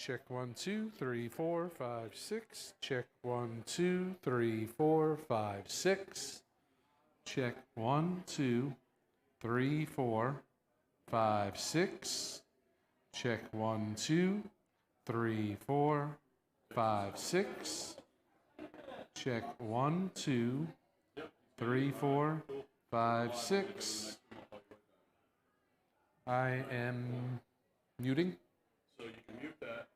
Check 1, 2, 3, 4, 5, 6. Check 1, 2, 3, 4, 5, 6. Check 1, 2, 3, 4, 5, 6. Check 1, 2, 3, 4, 5, 6. Check 1, 2, 3, 4, 5, 6. I am muting. So you can mute that.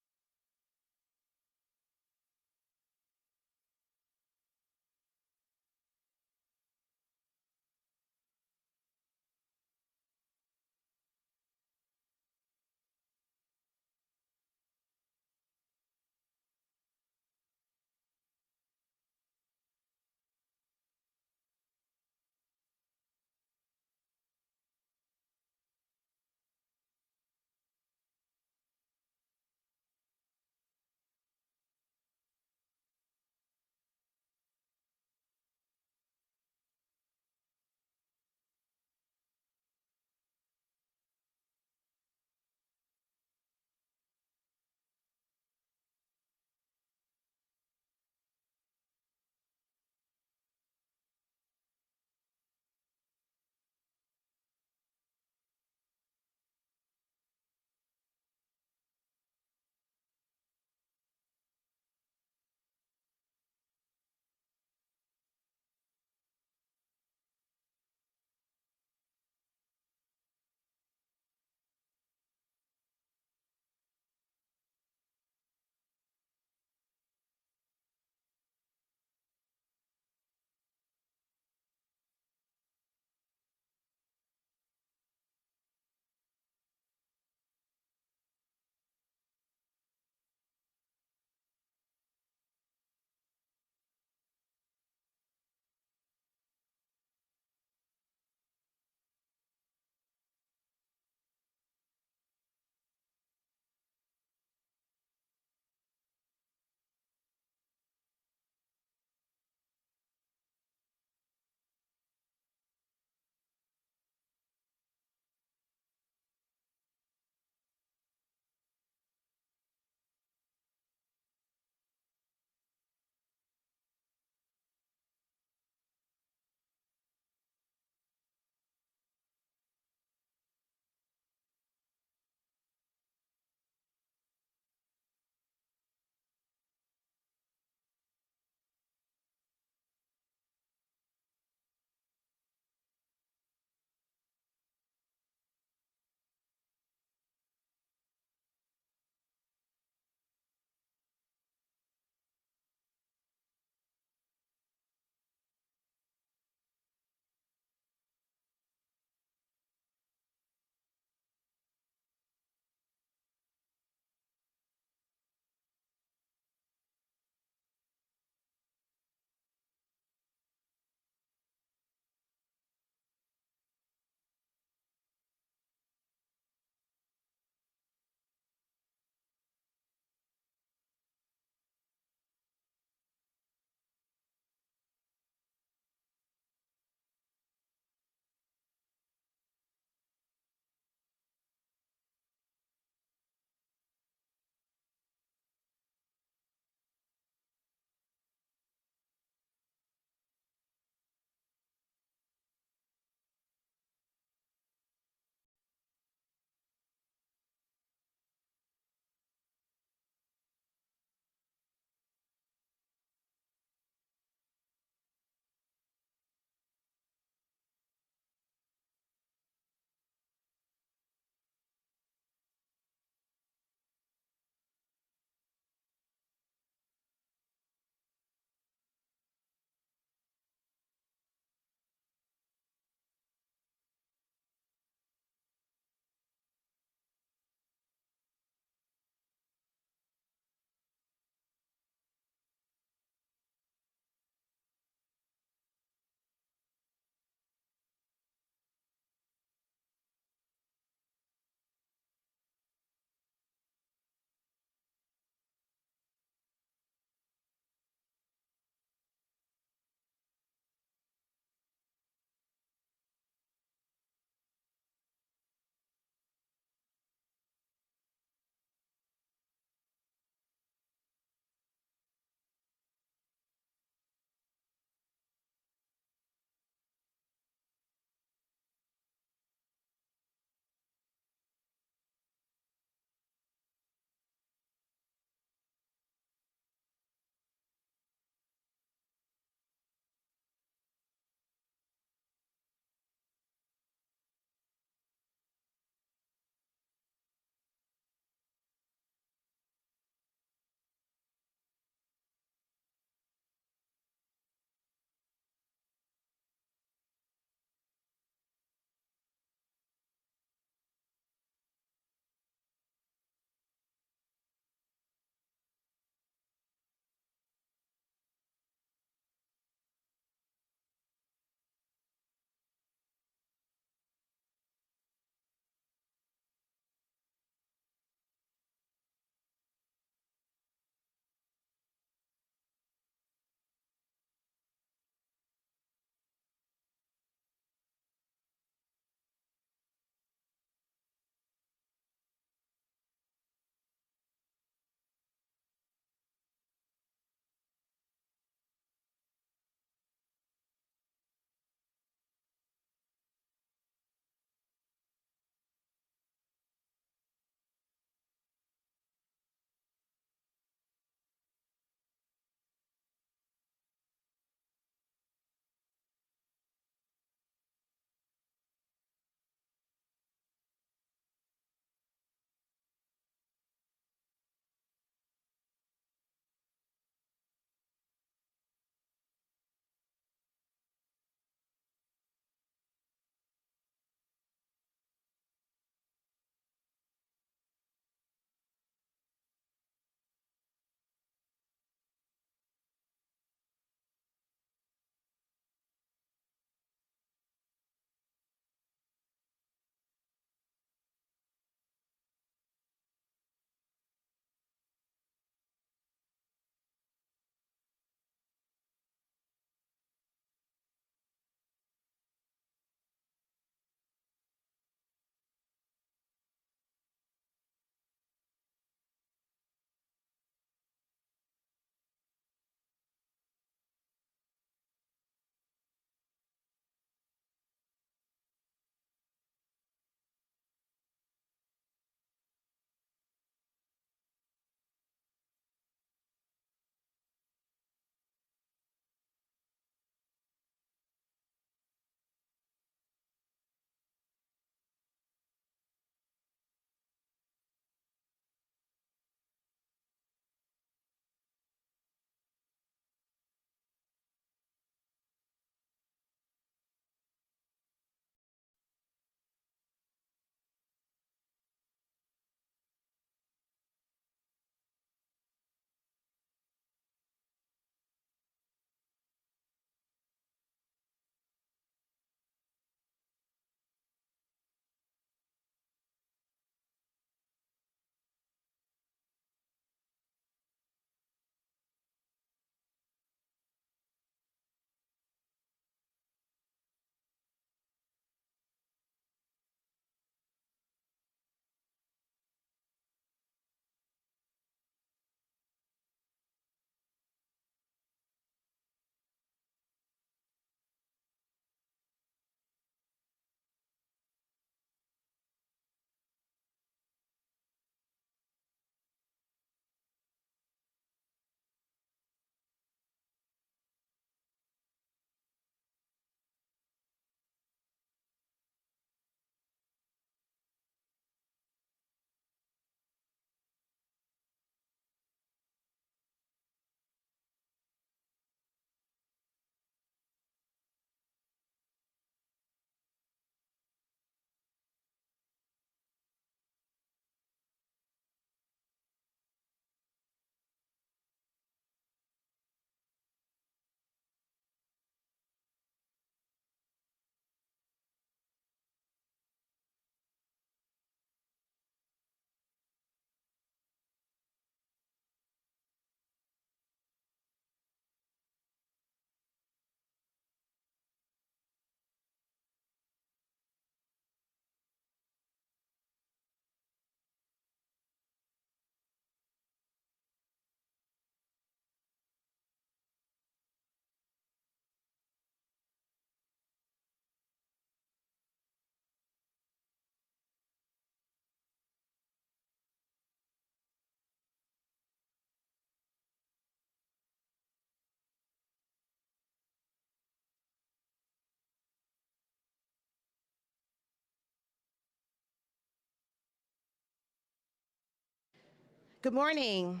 Good morning.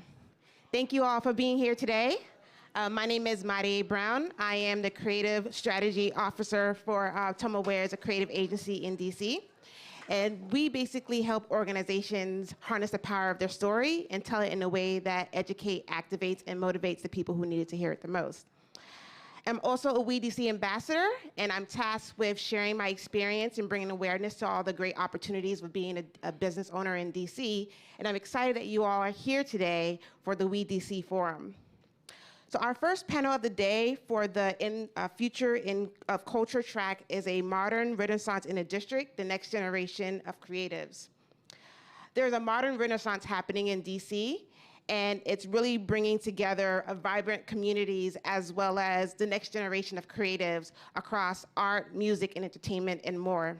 Thank you all for being here today. My name is Maryann Brown. I am the Creative Strategy Officer for Tomawares, a creative agency in DC. And we basically help organizations harness the power of their story and tell it in a way that educates, activates, and motivates the people who needed to hear it the most. I'm also a WeDC ambassador, and I'm tasked with sharing my experience and bringing awareness to all the great opportunities of being a business owner in DC. And I'm excited that you all are here today for the WeDC Forum. So our first panel of the day for the Future of Culture track is a modern renaissance in a district, the next generation of creatives. There's a modern renaissance happening in DC, and it's really bringing together vibrant communities as well as the next generation of creatives across art, music, and entertainment, and more.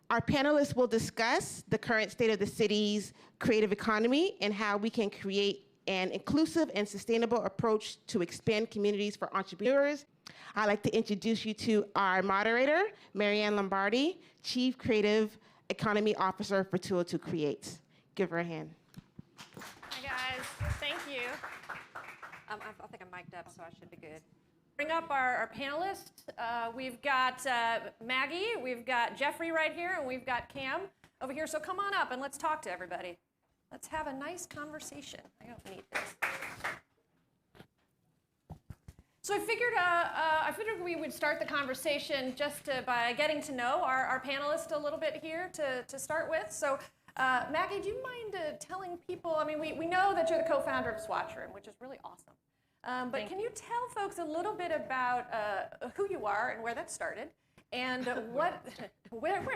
Our panelists will discuss the current state of the city's creative economy and how we can create an inclusive and sustainable approach to expand communities for entrepreneurs. I'd like to introduce you to our moderator, Maryann Lombardi, Chief Creative Economy Officer for 202 Creates. Give her a hand. Hi, guys. Thank you. I think I'm mic'd up, so I should be good. Bring up our panelists. We've got Maggie, we've got Jeffery right here, and we've got Cam over here. So come on up and let's talk to everybody. Let's have a nice conversation. I don't need this. So I figured we would start the conversation just by getting to know our panelists a little bit here to start with. So Maggie, do you mind telling people, I mean, we know that you're the co-founder of SwatchRoom, which is really awesome. But can you tell folks a little bit about who you are and where that started? And where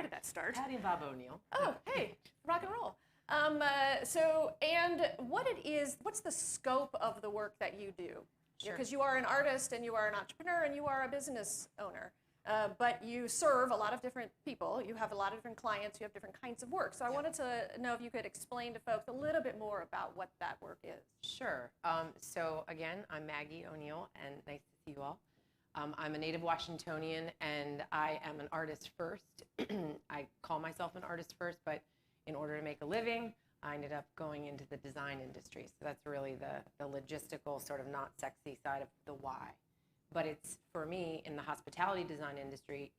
did that start? Patty Bob O'Neill. Oh, hey, rock and roll. And what it is, what's the scope of the work that you do? Sure. Because you are an artist and you are an entrepreneur and you are a business owner. But you serve a lot of different people. You have a lot of different clients. You have different kinds of work. So I wanted to know if you could explain to folks a little bit more about what that work is. Sure. So again, I'm Maggie O'Neill, and nice to see you all. I'm a native Washingtonian, and I am an artist first. I call myself an artist first, but in order to make a living, I ended up going into the design industry. So that's really the logistical, sort of not sexy side of the why. But it's, for me, in the hospitality design industry,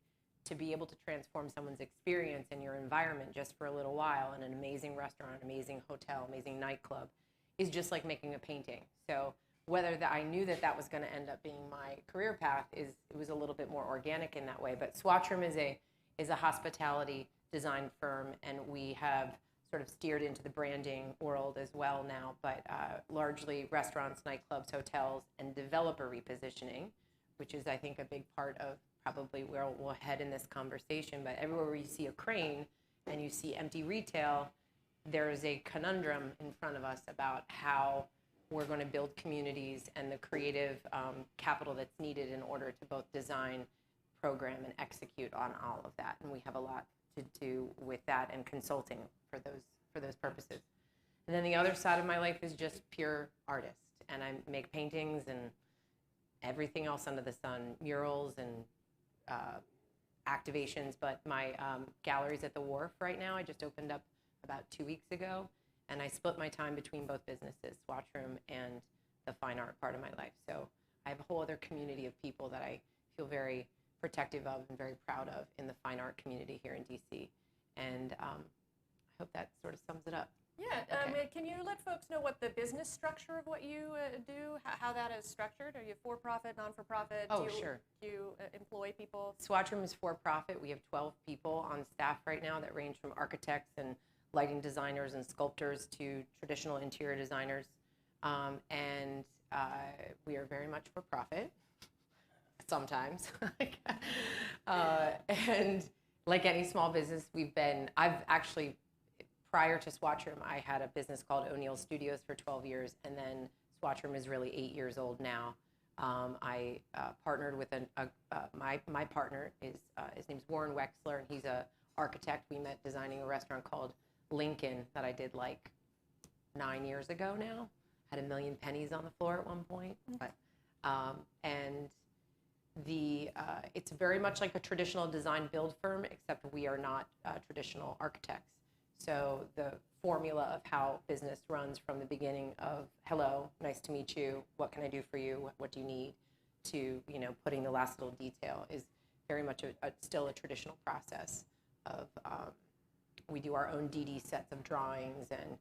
to be able to transform someone's experience in your environment just for a little while in an amazing restaurant, amazing hotel, amazing nightclub, is just like making a painting. So whether I knew that was going to end up being my career path, it was a little bit more organic in that way. But SwatchRoom is a hospitality design firm, and we have sort of steered into the branding world as well now, but largely restaurants, nightclubs, hotels, and developer repositioning, which is, I think, a big part of probably where we'll head in this conversation. But everywhere where you see a crane and you see empty retail, there is a conundrum in front of us about how we're going to build communities and the creative capital that's needed in order to both design, program, and execute on all of that. And we have a lot to do with that and consulting for those purposes. And then the other side of my life is just pure artist, and I make paintings and everything else under the sun, murals and activations. But my gallery's at the Wharf right now. I just opened up about 2 weeks ago, and I split my time between both businesses, SwatchRoom and the fine art part of my life. So I have a whole other community of people that I feel very protective of and very proud of in the fine art community here in DC. And I hope that sort of sums it up. Yeah, Okay. Can you let folks know what the business structure of what you do, how that is structured? Are you for-profit, non-for-profit? Oh, sure. Do you employ people? SwatchRoom is for-profit. We have 12 people on staff right now that range from architects and lighting designers and sculptors to traditional interior designers. And we are very much for-profit. Sometimes. And like any small business, I've actually, prior to SwatchRoom, I had a business called O'Neill Studios for 12 years, and then SwatchRoom is really 8 years old now. I partnered with my partner, his name's Warren Wexler, and he's an architect. We met designing a restaurant called Lincoln that I did like 9 years ago now. Had a million pennies on the floor at one point. But, and it's very much like a traditional design build firm, except we are not traditional architects. So the formula of how business runs from the beginning of, hello, nice to meet you, what can I do for you, what do you need, to, you know, putting the last little detail is very much still a traditional process of, we do our own DD sets of drawings, and,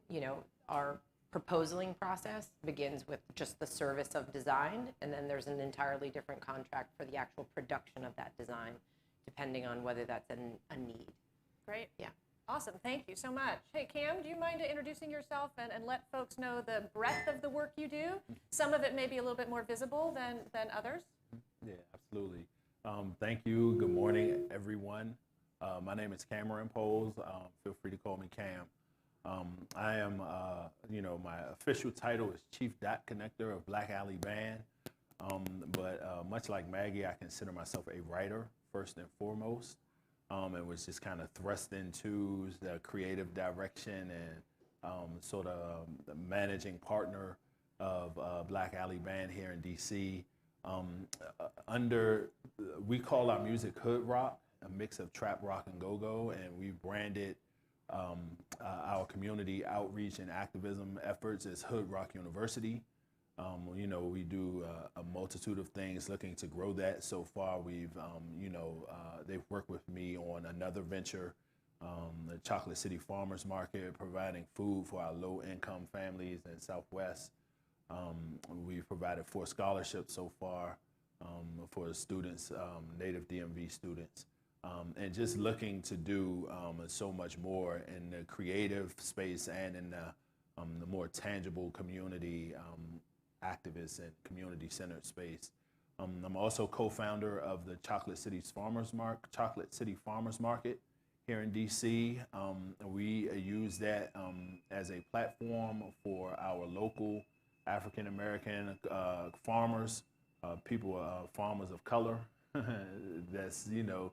you know, our proposaling process begins with just the service of design, and then there's an entirely different contract for the actual production of that design, depending on whether that's a need. Great. Yeah. Awesome. Thank you so much. Hey, Cam, do you mind introducing yourself and let folks know the breadth of the work you do? Some of it may be a little bit more visible than others. Yeah, absolutely. Thank you. Good morning, everyone. My name is Cameron Poles. Feel free to call me Cam. I am, you know, my official title is Chief Dot Connector of Black Alley Band. But much like Maggie, I consider myself a writer first and foremost. And was just kind of thrust into the creative direction and sort of the managing partner of Black Alley Band here in DC. We call our music hood rock, a mix of trap rock and go-go, and we branded our community outreach and activism efforts as Hood Rock University. You know, we do a multitude of things looking to grow that. So far, we've, you know, they've worked with me on another venture, the Chocolate City Farmers Market, providing food for our low-income families in Southwest. We've provided 4 scholarships so far for students, native DMV students, and just looking to do so much more in the creative space and in the more tangible community activist and community-centered space. I'm also co-founder of the Chocolate City Farmers Market here in DC. We use that as a platform for our local African-American farmers, farmers of color that's, you know,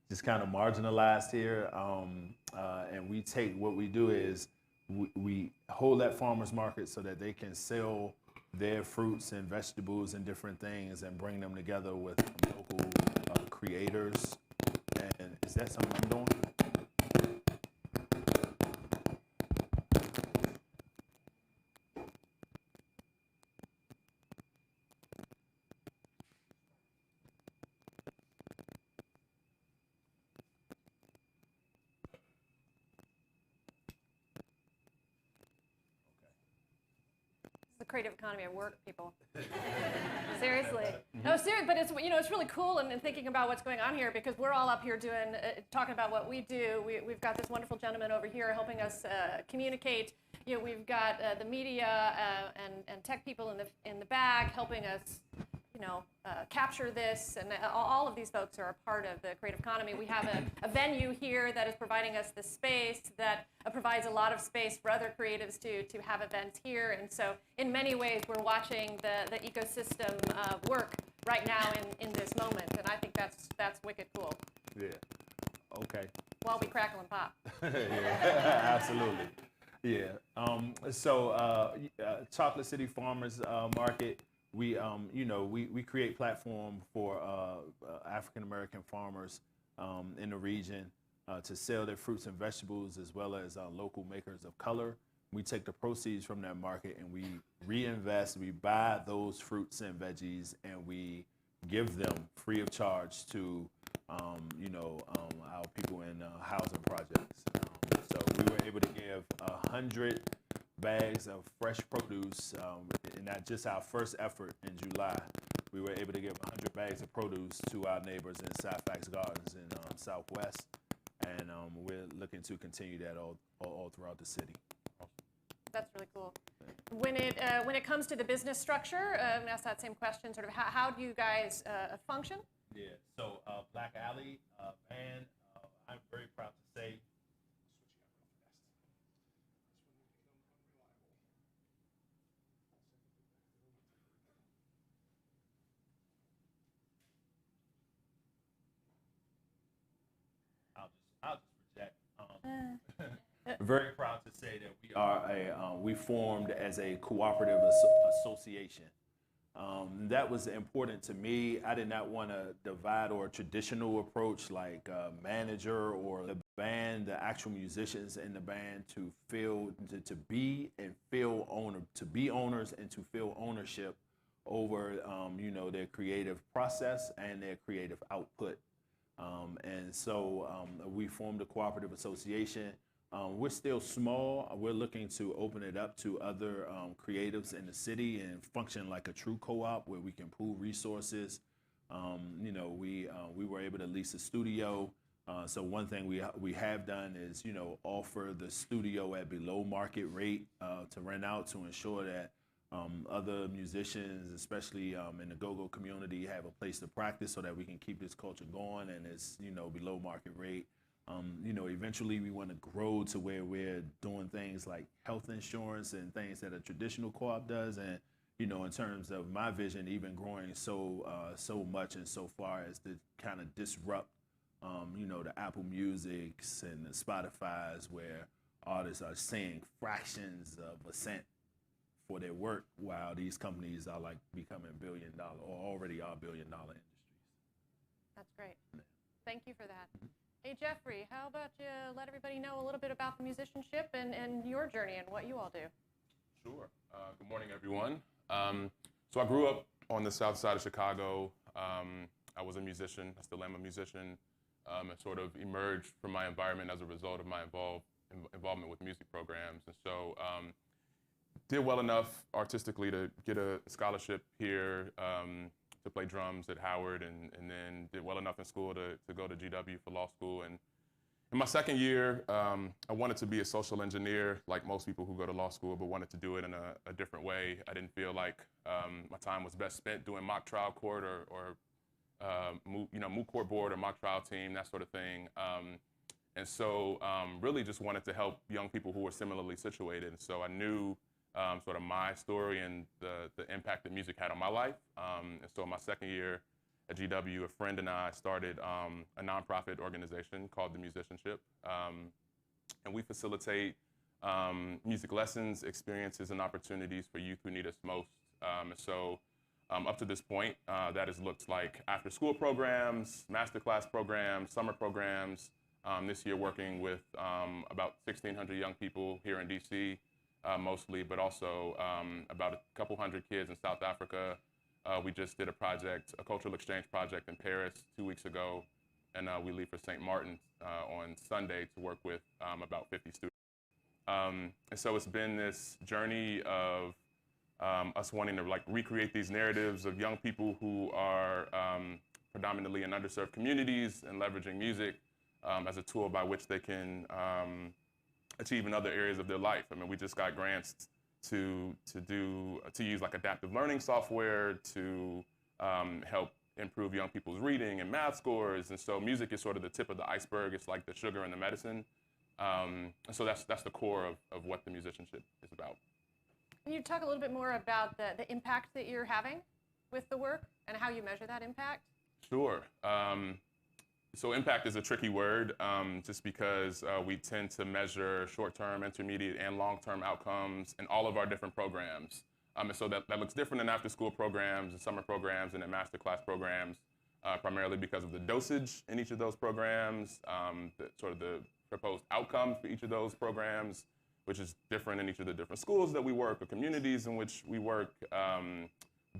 just kind of marginalized here. And we take, what we do is we hold that farmers market so that they can sell their fruits and vegetables and different things and bring them together with local creators. And is that something I'm doing? The creative economy at work, people. Seriously. No, seriously, but it's, you know, it's really cool and thinking about what's going on here, because we're all up here doing, talking about what we do. We've got this wonderful gentleman over here helping us communicate. You know, we've got the media and tech people in the back helping us, you know, capture this, and all of these folks are a part of the creative economy. We have a venue here that is providing us the space that provides a lot of space for other creatives to have events here, and so in many ways we're watching the ecosystem work right now in this moment, and I think that's wicked cool. Yeah. Okay. While we crackle and pop. Yeah, absolutely. Yeah. Chocolate City Farmers Market. We, you know, we create platform for African American farmers in the region to sell their fruits and vegetables, as well as local makers of color. We take the proceeds from that market and we reinvest. We buy those fruits and veggies and we give them free of charge to, you know, our people in housing projects. So we were able to give 100 bags of fresh produce, and that's just our first effort in July. We were able to give 100 bags of produce to our neighbors in Fairfax Gardens in Southwest, and we're looking to continue that all throughout the city. That's really cool. When it comes to the business structure, I'm gonna ask that same question. Sort of how do you guys function? Yeah. So Black Alley Band, I'm very proud to say. I'll just project. Very proud to say that we are we formed as a cooperative association. That was important to me. I did not want to divide or a traditional approach like a manager or the band, the actual musicians in the band to feel, to be and feel to be owners and to feel ownership over, you know, their creative process and their creative output. And so we formed a cooperative association. We're still small. We're looking to open it up to other creatives in the city and function like a true co-op where we can pool resources. You know, we were able to lease a studio. So one thing we have done is, you know, offer the studio at below market rate to rent out to ensure that other musicians, especially in the go-go community, have a place to practice so that we can keep this culture going, and it's, you know, below market rate. You know, eventually we want to grow to where we're doing things like health insurance and things that a traditional co-op does. And, you know, in terms of my vision, even growing so much and so far as to kind of disrupt, you know, the Apple Musics and the Spotify's where artists are saying fractions of a cent for their work, while these companies are like becoming billion-dollar or already are billion-dollar industries. That's great. Thank you for that. Hey, Jeffrey, how about you let everybody know a little bit about the musicianship and your journey and what you all do? Sure. Good morning, everyone. So I grew up on the south side of Chicago. I was a musician. I still am a musician. And sort of emerged from my environment as a result of my involvement with music programs. And so did well enough artistically to get a scholarship here to play drums at Howard, and then did well enough in school to go to GW for law school. And in my second year, I wanted to be a social engineer like most people who go to law school, but wanted to do it in a different way. I didn't feel like my time was best spent doing mock trial court or moot court board or mock trial team, that sort of thing. And so really just wanted to help young people who were similarly situated. And so I knew sort of my story and the impact that music had on my life. And so in my second year at GW, a friend and I started a nonprofit organization called the MusicianShip. And we facilitate music lessons, experiences, and opportunities for youth who need us most. And so up to this point, that has looked like after-school programs, masterclass programs, summer programs. This year working with about 1,600 young people here in DC, mostly, but also about a couple hundred kids in South Africa. We just did a cultural exchange project in Paris 2 weeks ago, and we leave for St. Martin on Sunday to work with about 50 students. And so it's been this journey of us wanting to like recreate these narratives of young people who are predominantly in underserved communities and leveraging music as a tool by which they can achieve in other areas of their life. I mean, we just got grants to use like adaptive learning software to help improve young people's reading and math scores. And so music is sort of the tip of the iceberg. It's like the sugar in the medicine. And so that's the core of what the musicianship is about. Can you talk a little bit more about the impact that you're having with the work and how you measure that impact? Sure. So impact is a tricky word just because we tend to measure short-term, intermediate, and long-term outcomes in all of our different programs. And so that looks different in after-school programs and summer programs and in masterclass programs, primarily because of the dosage in each of those programs, the proposed outcomes for each of those programs, which is different in each of the different schools that we work or communities in which we work.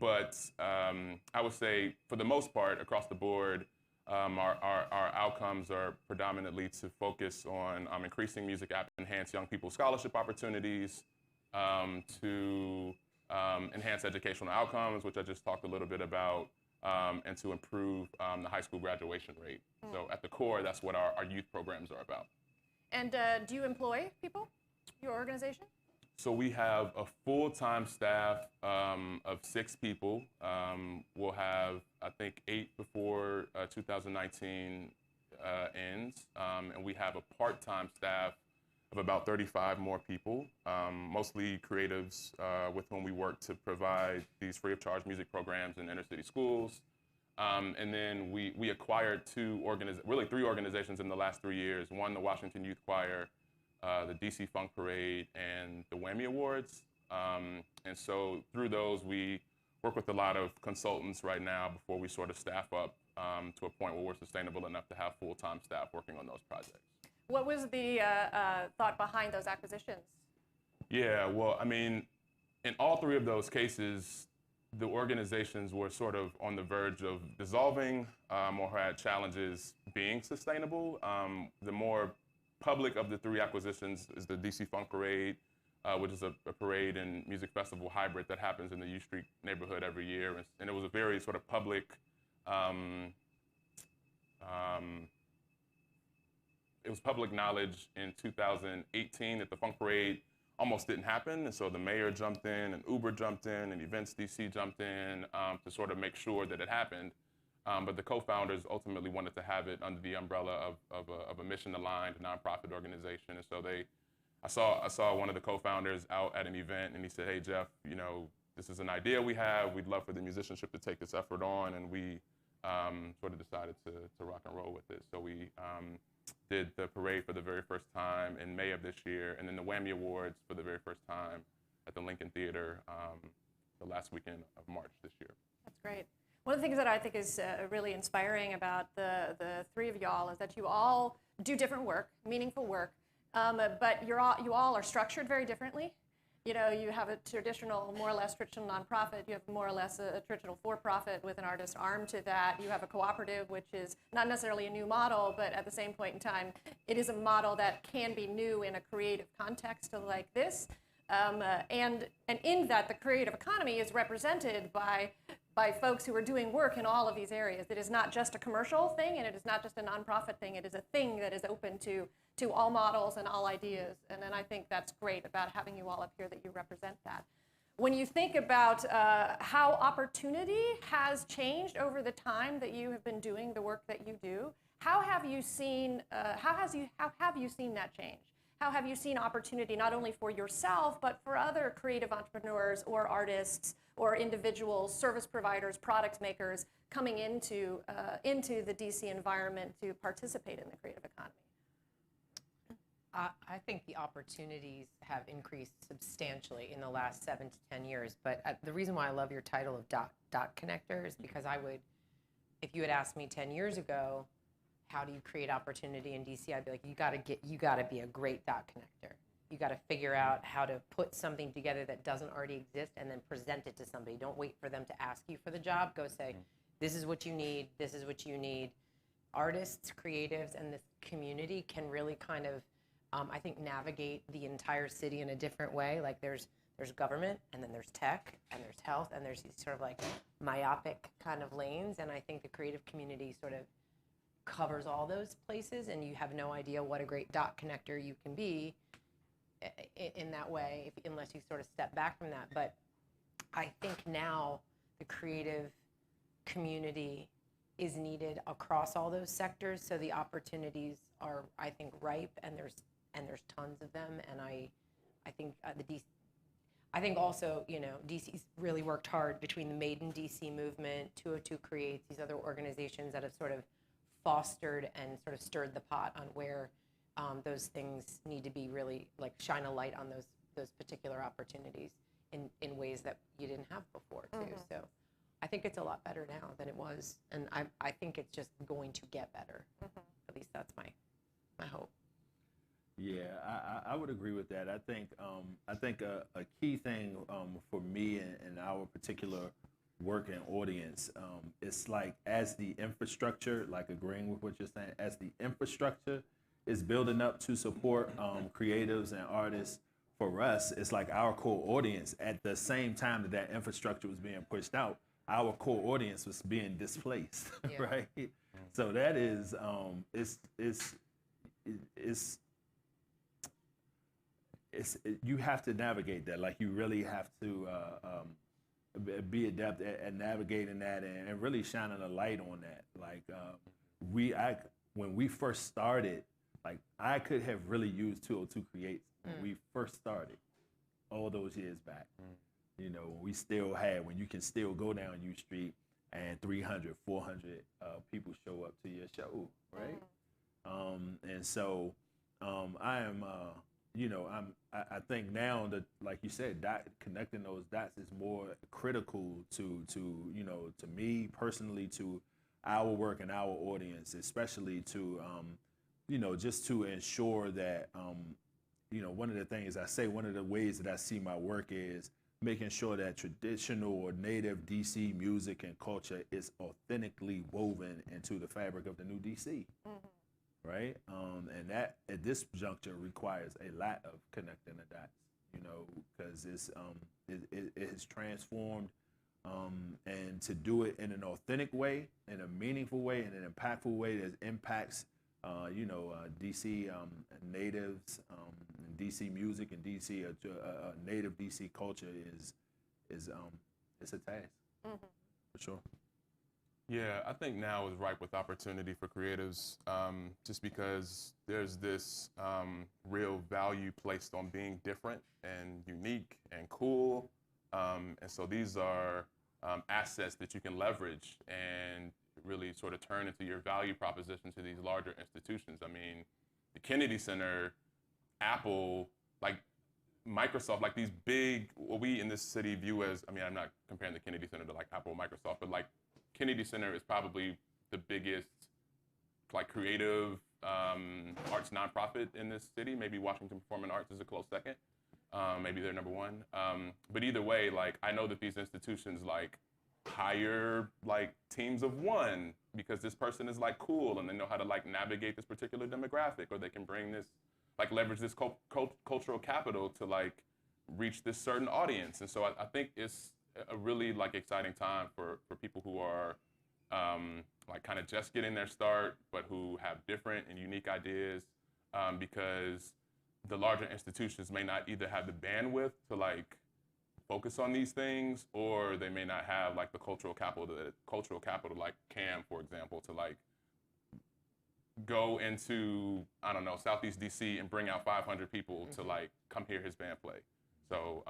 But I would say, for the most part, across the board, our outcomes are predominantly to focus on increasing music enhance young people's scholarship opportunities, to enhance educational outcomes, which I just talked a little bit about, and to improve the high school graduation rate. So at the core, that's what our youth programs are about. And do you employ people, your organization? So we have a full-time staff of 6 people. We'll have, I think, 8 before 2019 ends. And we have a part-time staff of about 35 more people, mostly creatives with whom we work to provide these free-of-charge music programs in inner-city schools. And then we acquired 3 organizations in the last 3 years. One, the Washington Youth Choir, the DC Funk Parade, and the Whammy Awards. And so through those, we work with a lot of consultants right now before we sort of staff up to a point where we're sustainable enough to have full-time staff working on those projects. What was the thought behind those acquisitions? Yeah, well, I mean, in all three of those cases, the organizations were sort of on the verge of dissolving or had challenges being sustainable. The more public of the three acquisitions is the DC Funk Parade, which is a parade and music festival hybrid that happens in the U Street neighborhood every year. And it was a very sort of public, it was public knowledge in 2018 that the Funk Parade almost didn't happen. And so the mayor jumped in and Uber jumped in and Events DC jumped in to sort of make sure that it happened. But the co-founders ultimately wanted to have it under the umbrella of a mission-aligned nonprofit organization. And so I saw one of the co-founders out at an event and he said, hey, Jeff, you know, this is an idea we have. We'd love for the musicianship to take this effort on. And we sort of decided to rock and roll with it. So we did the parade for the very first time in May of this year, and then the Whammy Awards for the very first time at the Lincoln Theater the last weekend of March this year. That's great. One of the things that I think is really inspiring about the three of y'all is that you all do different work, meaningful work, but you all are structured very differently. You know, you have a traditional, more or less traditional nonprofit. You have more or less a traditional for-profit with an artist arm to that. You have a cooperative, which is not necessarily a new model, but at the same point in time, it is a model that can be new in a creative context like this. And in that, the creative economy is represented by folks who are doing work in all of these areas. It is not just a commercial thing, and it is not just a nonprofit thing. It is a thing that is open to all models and all ideas. And then I think that's great about having you all up here, that you represent that. When you think about how opportunity has changed over the time that you have been doing the work that you do, how have you seen that change? How have you seen opportunity not only for yourself, but for other creative entrepreneurs or artists or individuals, service providers, product makers coming into the DC environment to participate in the creative economy? I think the opportunities have increased substantially in the last 7 to 10 years. But the reason why I love your title of dot connector is because if you had asked me 10 years ago, how do you create opportunity in DC? I'd be like, you gotta be a great dot connector. You gotta figure out how to put something together that doesn't already exist and then present it to somebody. Don't wait for them to ask you for the job. Go say, this is what you need. This is what you need. Artists, creatives, and this community can really kind of I think navigate the entire city in a different way. Like there's government, and then there's tech, and there's health, and there's these sort of like myopic kind of lanes. And I think the creative community sort of covers all those places, and you have no idea what a great dot connector you can be in that way, unless you sort of step back from that. But I think now the creative community is needed across all those sectors, so the opportunities are, I think, ripe, and there's tons of them. And I think I think also, you know, DC's really worked hard between the Made in DC movement, 202 Creates, these other organizations that have sort of fostered and sort of stirred the pot on where those things need to be really like shine a light on those particular opportunities in ways that you didn't have before too. Mm-hmm. So I think it's a lot better now than it was, and I think it's just going to get better. Mm-hmm. At least that's my hope. Yeah, I would agree with that. I think a key thing for me and our particular working audience, it's like as the infrastructure, like agreeing with what you're saying, as the infrastructure is building up to support creatives and artists, for us, it's like our core audience, at the same time that infrastructure was being pushed out, our core audience was being displaced, yeah. Right? So that is, you have to navigate that. Like you really have to be adept at navigating that and really shining a light on that. Like when we first started, like I could have really used 202 Creates when we first started all those years back. You know, when you can still go down U Street and 300, 400 people show up to your show, right? And so I am, I think now that, like you said, connecting those dots is more critical to to me personally, to our work and our audience, especially to just to ensure that one of the things I say, one of the ways that I see my work is making sure that traditional or native DC music and culture is authentically woven into the fabric of the new DC. Right? And that at this juncture requires a lot of connecting the dots, because it has transformed, and to do it in an authentic way, in a meaningful way, in an impactful way that impacts, DC natives, and DC music and DC native DC culture is it's a task, for sure. Yeah, I think now is ripe with opportunity for creatives, just because there's this real value placed on being different and unique and cool. And so these are assets that you can leverage and really sort of turn into your value proposition to these larger institutions. I mean, the Kennedy Center, Apple, like Microsoft, like these big, what we in this city view as, I mean, I'm not comparing the Kennedy Center to like Apple or Microsoft, but like Kennedy Center is probably the biggest like creative arts nonprofit in this city. Maybe Washington Performing Arts is a close second. Maybe they're number one. But either way, like I know that these institutions like hire like teams of one because this person is like cool and they know how to like navigate this particular demographic, or they can bring this, like leverage this cultural capital to like reach this certain audience. And so I think it's a really like exciting time for people who are like kind of just getting their start, but who have different and unique ideas, because the larger institutions may not either have the bandwidth to like focus on these things, or they may not have like the cultural capital like CAM, for example, to like go into, I don't know, Southeast DC and bring out 500 people to like come hear his band play. So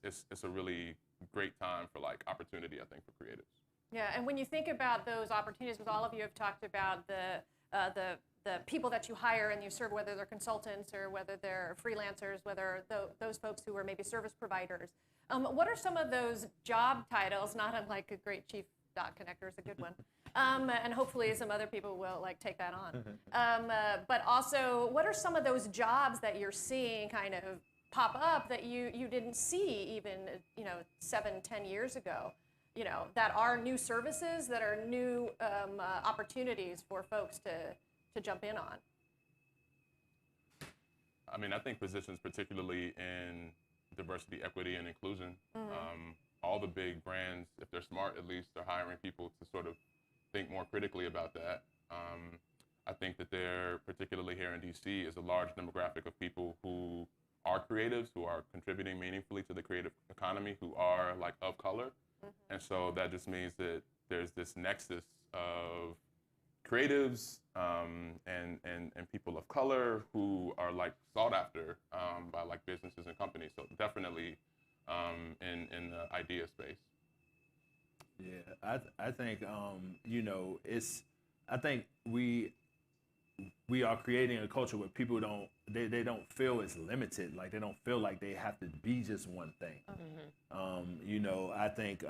it's a really great time for like opportunity, I think, for creatives. Yeah, and when you think about those opportunities, because all of you have talked about the people that you hire and you serve, whether they're consultants or whether they're freelancers, whether those folks who are maybe service providers. What are some of those job titles, not unlike a great chief dot connector is a good one, and hopefully some other people will like take that on. But also, what are some of those jobs that you're seeing kind of pop up that you didn't see even 7-10 years ago, that are new services, that are new opportunities for folks to jump in on? I mean, I think positions particularly in diversity, equity, and inclusion. All the big brands, if they're smart at least, are hiring people to sort of think more critically about that. I think that there, particularly here in DC, is a large demographic of people who are creatives, who are contributing meaningfully to the creative economy, who are like of color. And so that just means that there's this nexus of creatives and people of color who are like sought after by like businesses and companies. So definitely in the idea space. Yeah, I think I think we are creating a culture where people don't feel it's limited, like they don't feel like they have to be just one thing. I think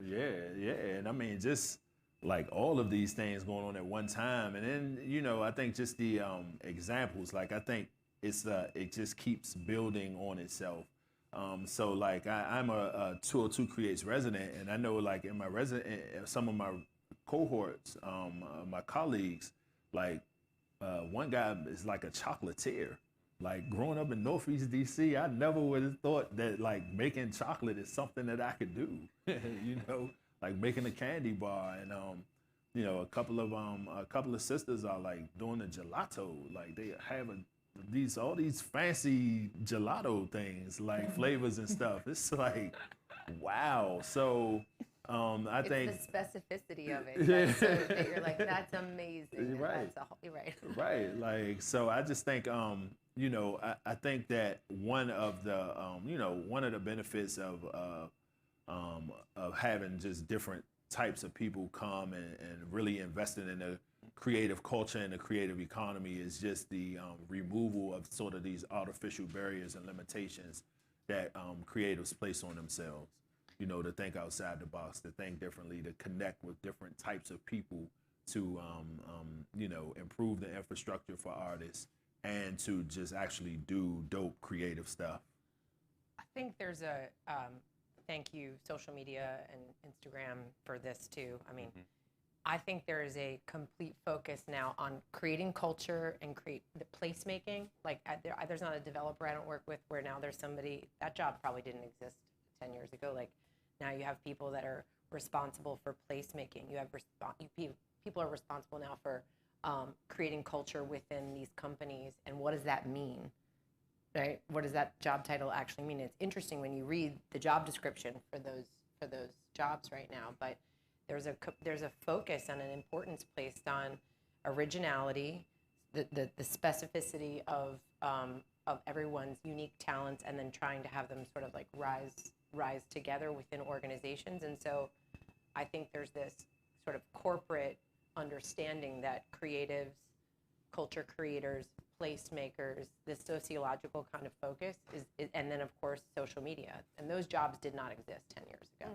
and I mean just like all of these things going on at one time, and then I think just the examples, like I think it just keeps building on itself. So like I'm a 202 Creates resident, and I know like in my some of my cohorts, my colleagues, like one guy is like a chocolatier. Like growing up in Northeast DC, I never would have thought that like making chocolate is something that I could do. Like making a candy bar, and a couple of sisters are like doing the gelato. Like they have all these fancy gelato things, like flavors and stuff. It's like, wow. So I think it's the specificity of it. That's so that you're like, that's amazing. Right. You're right. Right. Like, so I just think, I think that one of the benefits of having just different types of people come and really investing in the creative culture and the creative economy is just the removal of sort of these artificial barriers and limitations that creatives place on themselves. You know, to think outside the box, to think differently, to connect with different types of people, to you know, improve the infrastructure for artists, and to just actually do dope creative stuff. I think there's a thank you social media and Instagram for this too. I mean, I think there is a complete focus now on creating culture and create the placemaking. Like there's not a developer I don't work with where now there's somebody, that job probably didn't exist 10 years ago. Like now you have people that are responsible for placemaking. You have people are responsible now for creating culture within these companies. And what does that mean? Right? What does that job title actually mean? It's interesting when you read the job description for those jobs right now, but there's a focus and an importance placed on originality, the specificity of everyone's unique talents, and then trying to have them sort of like rise together within organizations. And so I think there's this sort of corporate understanding that creatives, culture creators, placemakers, this sociological kind of focus is, and then of course social media, and those jobs did not exist 10 years ago.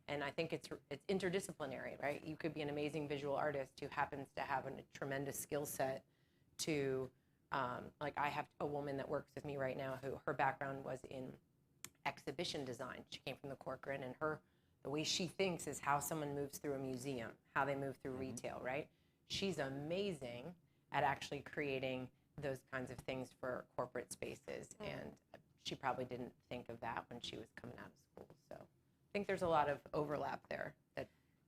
And I think it's interdisciplinary, right? You could be an amazing visual artist who happens to have a tremendous skill set to, like I have a woman that works with me right now who her background was in exhibition design. She came from the Corcoran, and the way she thinks is how someone moves through a museum, how they move through retail, right? She's amazing at actually creating those kinds of things for corporate spaces, and she probably didn't think of that when she was coming out of school. So I think there's a lot of overlap there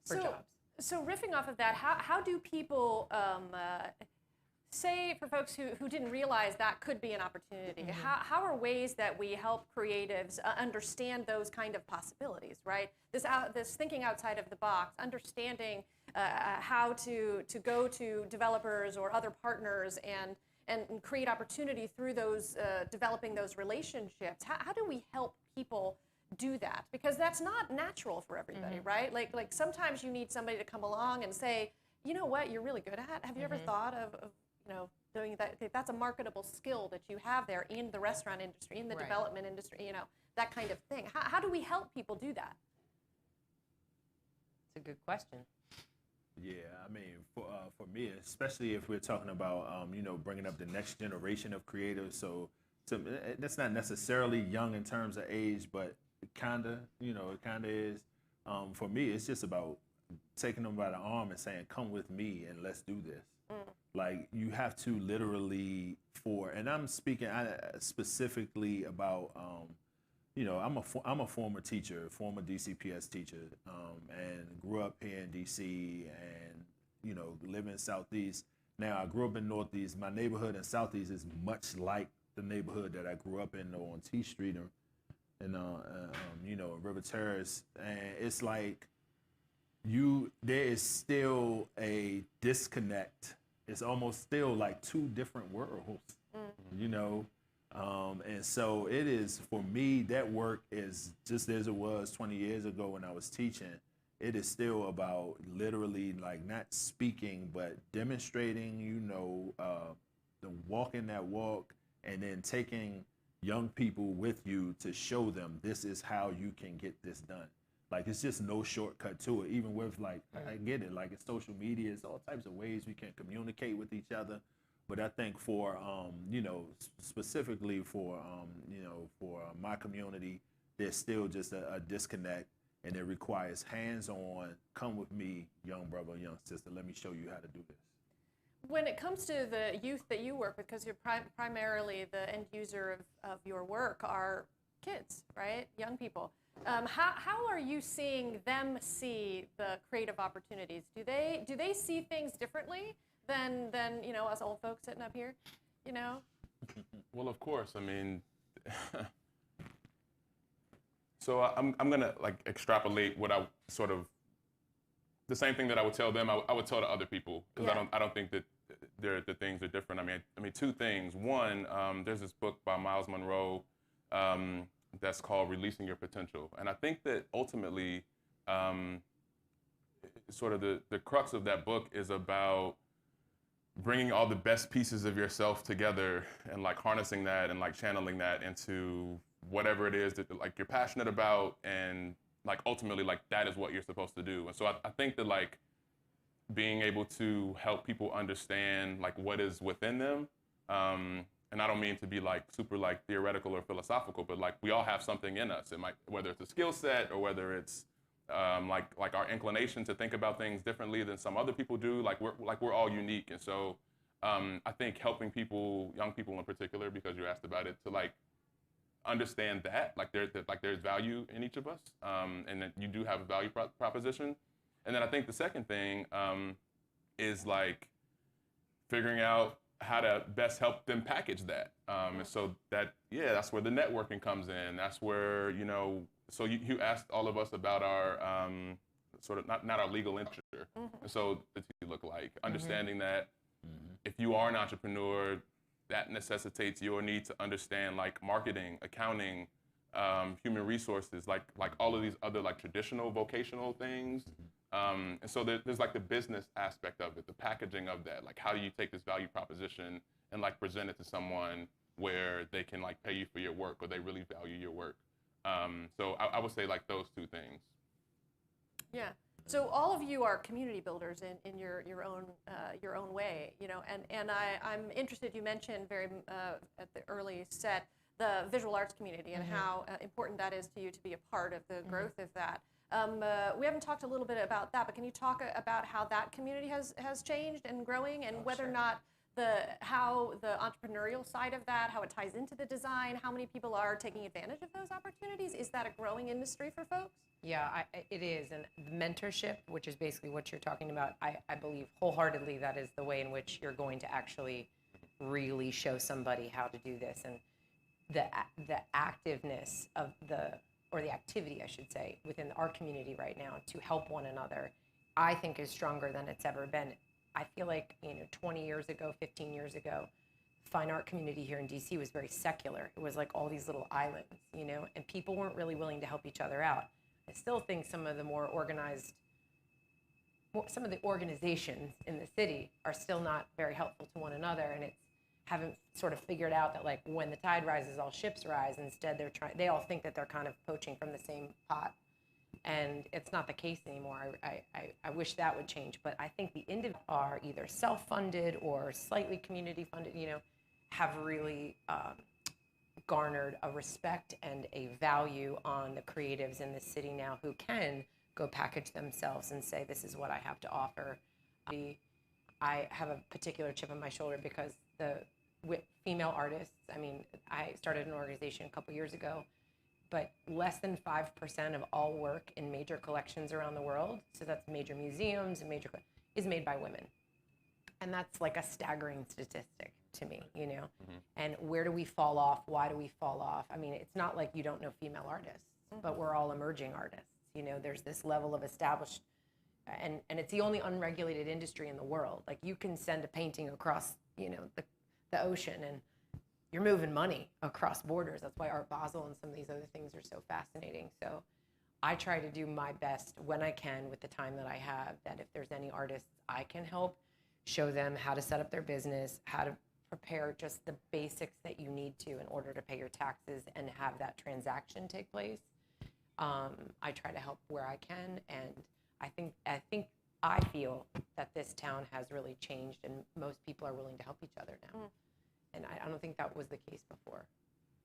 for jobs. So riffing off of that, how do people say, for folks who didn't realize that could be an opportunity, how are ways that we help creatives understand those kind of possibilities, right? This thinking outside of the box, understanding how to go to developers or other partners and create opportunity through those, developing those relationships. How do we help people do that? Because that's not natural for everybody, right? Like sometimes you need somebody to come along and say, you know what, you're really good at. Have you ever thought of you know, doing that? That's a marketable skill that you have there in the restaurant industry, in the development industry, you know, that kind of thing. How do we help people do that? It's a good question. Yeah, I mean, for me, especially if we're talking about, you know, bringing up the next generation of creatives. So that's not necessarily young in terms of age, but it kind of is. For me, it's just about taking them by the arm and saying, come with me and let's do this. Like, you have to literally and I'm speaking specifically about, you know, I'm a former teacher, former DCPS teacher, and grew up here in DC and, you know, live in Southeast. Now, I grew up in Northeast. My neighborhood in Southeast is much like the neighborhood that I grew up in on T Street and you know, River Terrace. And it's like there is still a disconnect. It's almost still like two different worlds, you know? And so it is, for me, that work is just as it was 20 years ago when I was teaching. It is still about literally like not speaking, but demonstrating, you know, the walking that walk, and then taking young people with you to show them this is how you can get this done. Like, it's just no shortcut to it. Even with, like, I get it, like, it's social media, it's all types of ways we can communicate with each other. But I think for, you know, specifically for, you know, for my community, there's still just a disconnect, and it requires hands-on, come with me, young brother, young sister, let me show you how to do this. When it comes to the youth that you work with, because you're primarily the end user of your work are kids, right? Young people. How are you seeing them see the creative opportunities? Do they see things differently than you know, us old folks sitting up here, you know? Well, of course. I mean, so I'm gonna like extrapolate what I sort of the same thing that I would tell them. I would tell to other people, because I don't think that the things are different. I mean, two things. One, there's this book by Miles Monroe. That's called Releasing Your Potential. And I think that ultimately, sort of the crux of that book is about bringing all the best pieces of yourself together and like harnessing that and like channeling that into whatever it is that like you're passionate about, and like ultimately like that is what you're supposed to do. And so I think that like being able to help people understand like what is within them, and I don't mean to be like super like theoretical or philosophical, but like we all have something in us. It might, whether it's a skill set or whether it's like our inclination to think about things differently than some other people do. Like we're all unique, and so I think helping people, young people in particular, because you asked about it, to like understand that like there's value in each of us, and that you do have a value proposition. And then I think the second thing is like figuring out how to best help them package that. And so that, yeah, that's where the networking comes in. That's where, you know, so you asked all of us about our sort of, not our legal literature. And so what does it look like? Understanding that if you are an entrepreneur, that necessitates your need to understand like marketing, accounting, human resources, like all of these other like traditional vocational things. And so there's like the business aspect of it, the packaging of that. Like how do you take this value proposition and like present it to someone where they can like pay you for your work, or they really value your work. So I would say like those two things. Yeah. So all of you are community builders in your own way, you know, and I'm interested. You mentioned very at the early set the visual arts community and how important that is to you to be a part of the growth of that. We haven't talked a little bit about that, but can you talk about how that community has changed and growing, and whether or not how the entrepreneurial side of that, how it ties into the design, how many people are taking advantage of those opportunities? Is that a growing industry for folks? Yeah, it is. And mentorship, which is basically what you're talking about, I believe wholeheartedly that is the way in which you're going to actually really show somebody how to do this. And the activeness of the activity, I should say, within our community right now to help one another, I think is stronger than it's ever been. I feel like, 20 years ago, 15 years ago, the fine art community here in DC was very secular. It was like all these little islands, and people weren't really willing to help each other out. I still think some of the organizations in the city are still not very helpful to one another, and haven't sort of figured out that like when the tide rises, all ships rise. Instead, they all think that they're kind of poaching from the same pot. And it's not the case anymore. I wish that would change. But I think the individuals are either self-funded or slightly community funded, have really garnered a respect and a value on the creatives in the city now who can go package themselves and say, this is what I have to offer. I have a particular chip on my shoulder because with female artists, I started an organization a couple years ago, but less than 5% of all work in major collections around the world, so that's major museums and is made by women. And that's like a staggering statistic to me, And where do we fall off? Why do we fall off? It's not like you don't know female artists, but we're all emerging artists. There's this level of established, and it's the only unregulated industry in the world. Like you can send a painting across, the ocean, and you're moving money across borders. That's why Art Basel and some of these other things are so fascinating. So I try to do my best when I can with the time that I have, that if there's any artists I can help, show them how to set up their business, how to prepare just the basics that you need to in order to pay your taxes and have that transaction take place. I try to help where I can, and I feel that this town has really changed, and most people are willing to help each other now. And I don't think that was the case before.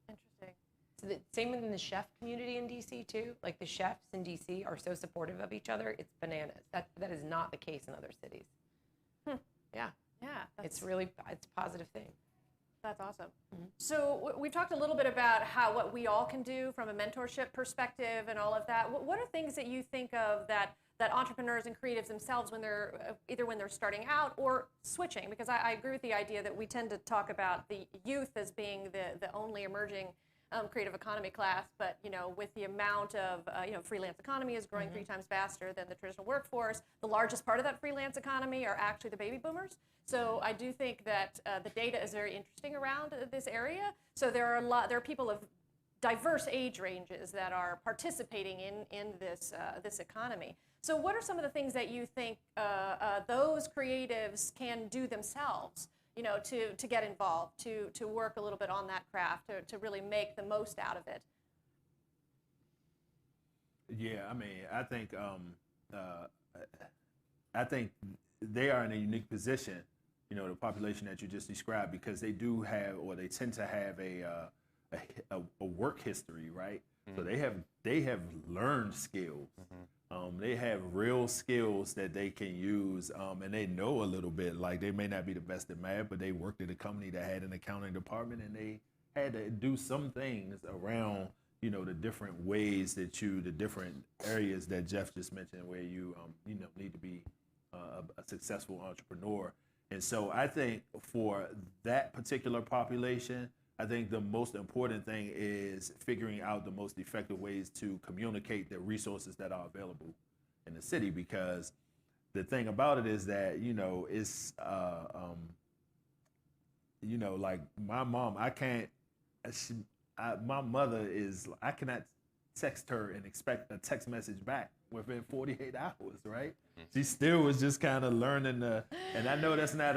Interesting. So the same within the chef community in DC too. Like the chefs in DC are so supportive of each other. It's bananas. That is not the case in other cities. Yeah. Yeah. It's a positive thing. That's awesome. So we've talked a little bit about what we all can do from a mentorship perspective and all of that. What are things that you think of that entrepreneurs and creatives themselves, when they're either when they're starting out or switching? Because I agree with the idea that we tend to talk about the youth as being the only emerging creative economy class, but with the amount of freelance economy is growing 3 times faster than the traditional workforce. The largest part of that freelance economy are actually the baby boomers. So I do think that the data is very interesting around this area. So there are people of diverse age ranges that are participating in this economy. So what are some of the things that you think those creatives can do themselves, you know, to get involved, to work a little bit on that craft, to really make the most out of it? Yeah, I mean, I think they are in a unique position, you know, the population that you just described, because they do have, or they tend to have a work history, right? So they have learned skills. They have real skills that they can use, and they know a little bit. Like, they may not be the best at math, but they worked at a company that had an accounting department, and they had to do some things around, you know, the different ways that the different areas that Jeff just mentioned, where you know, need to be a successful entrepreneur. And so I think for that particular population, I think the most important thing is figuring out the most effective ways to communicate the resources that are available in the city. Because the thing about it is that, you know, it's, you know, like my mom, my mother is, I cannot text her and expect a text message back within 48 hours, right? She still was just kind of learning and I know that's not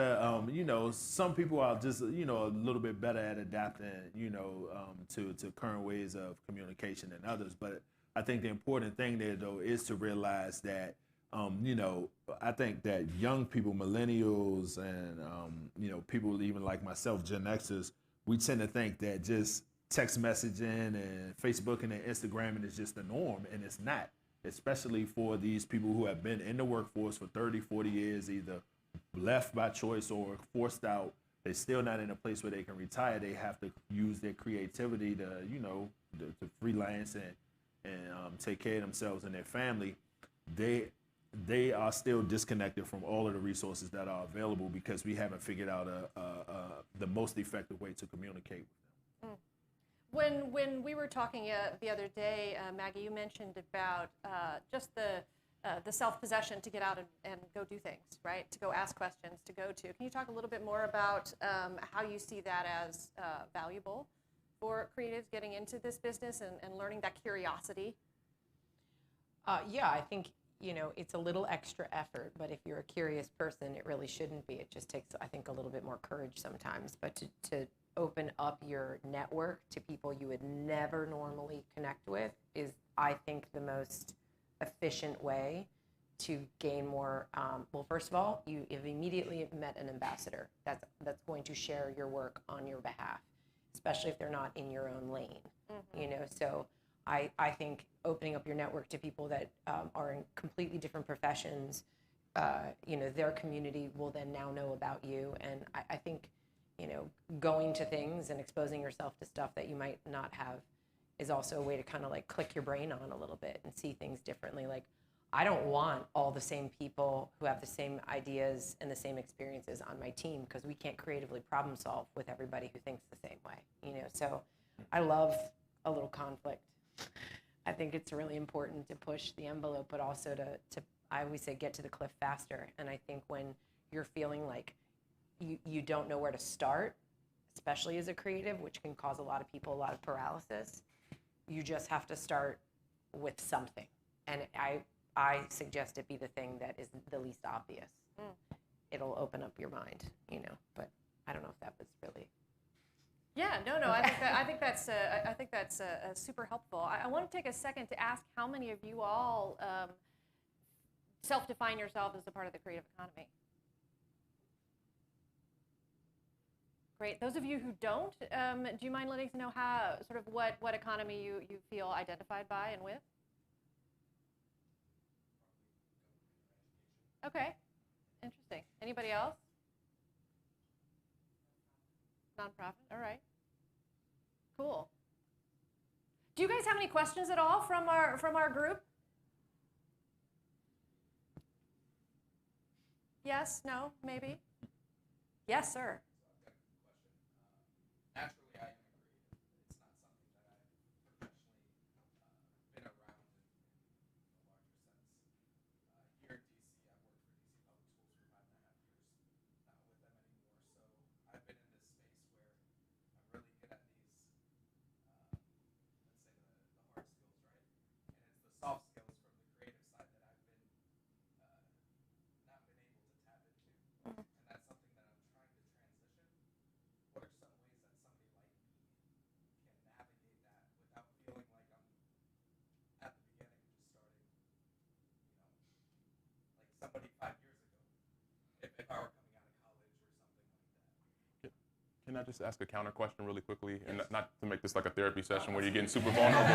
you know, some people are just, you know, a little bit better at adapting, you know, to current ways of communication than others. But I think the important thing there, though, is to realize that, you know, I think that young people, millennials, and, you know, people even like myself, Gen Xers, we tend to think that just text messaging and Facebooking and Instagramming is just the norm, and it's not. Especially for these people who have been in the workforce for 30, 40 years, either left by choice or forced out. They're still not in a place where they can retire. They have to use their creativity to, you know, to freelance and take care of themselves and their family. They are still disconnected from all of the resources that are available because we haven't figured out the most effective way to communicate with them. When we were talking the other day, Maggie, you mentioned about just the self-possession to get out and go do things, right? To go ask questions, to go to. Can you talk a little bit more about how you see that as valuable for creatives getting into this business and learning that curiosity? Yeah, I think, you know, it's a little extra effort, but if you're a curious person, it really shouldn't be. It just takes, I think, a little bit more courage sometimes. But to open up your network to people you would never normally connect with is, I think, the most efficient way to gain more. Well, first of all, you have immediately met an ambassador that's going to share your work on your behalf, especially if they're not in your own lane. You know, so I think opening up your network to people that are in completely different professions, you know, their community will then now know about you. And I think, you know, going to things and exposing yourself to stuff that you might not have is also a way to kind of like click your brain on a little bit and see things differently. Like, I don't want all the same people who have the same ideas and the same experiences on my team, because we can't creatively problem solve with everybody who thinks the same way, you know? So I love a little conflict. I think it's really important to push the envelope, but also to I always say, get to the cliff faster. And I think when you're feeling like you don't know where to start, especially as a creative, which can cause a lot of people a lot of paralysis, you just have to start with something. And I suggest it be the thing that is the least obvious. It'll open up your mind, you know, but I don't know if that was really. Yeah, no, I think that's super helpful. I want to take a second to ask how many of you all self-define yourself as a part of the creative economy. Great. Those of you who don't, do you mind letting us know how, sort of what economy you feel identified by and with? Okay, interesting. Anybody else? Nonprofit, all right. Cool. Do you guys have any questions at all from our group? Yes, no, maybe? Yes, sir. Naturally, I am a creative. It's not something that I've professionally been around in a larger sense. Here in DC, I've worked for DC Public Schools for 5.5 years. Not with them anymore. So I've been in this space where I'm really good at these, let's say the hard skills, right? And it's the soft skills from the creative side that I've been can I just ask a counter question really quickly, and not to make this like a therapy session where you're getting super vulnerable,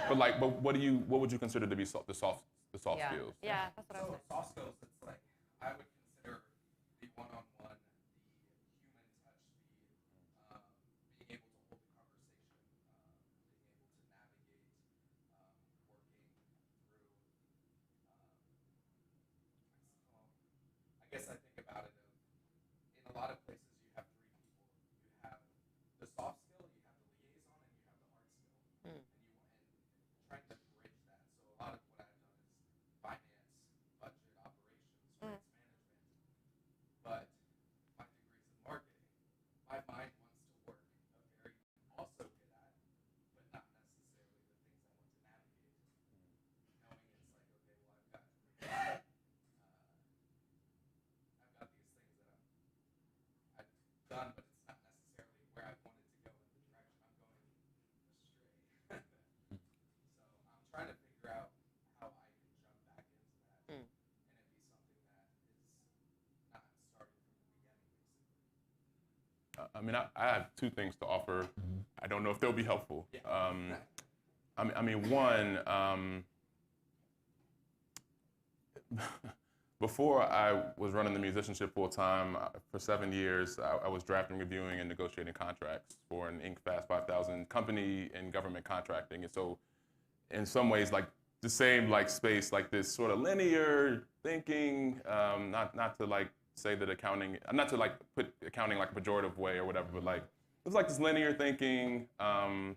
but what would you consider to be the soft Yeah. skills? Yeah, that's what I was. So soft skills, it's like I would consider the one-on-one, the human touch, being able to hold the conversation, being able to navigate, working through. I guess I think about it in a lot of places you have three people. You have the soft skill, you have the liaison, and you have the hard skill. And trying to bridge that. So a lot of what I've done is finance, budget, operations, grants management. But my degree's in marketing. My mind wants to work a very also good at, but not necessarily the things I want to navigate. Knowing it's like, okay, well I've got these things that I've done, but it's not necessarily where I wanted to go in the direction I'm going astray. So I'm trying to figure out how I can jump back into that and it be something that is not starting from the beginning, basically. I mean, I have two things to offer. I don't know if they'll be helpful. I mean, one, before I was running the musicianship full time, for 7 years, I was drafting, reviewing, and negotiating contracts for an Inc. Fast 5000 company in government contracting. And so, in some ways, like the same like space, like this sort of linear thinking, not to like say that accounting, not to like put accounting like a pejorative way or whatever, but like it was like this linear thinking, and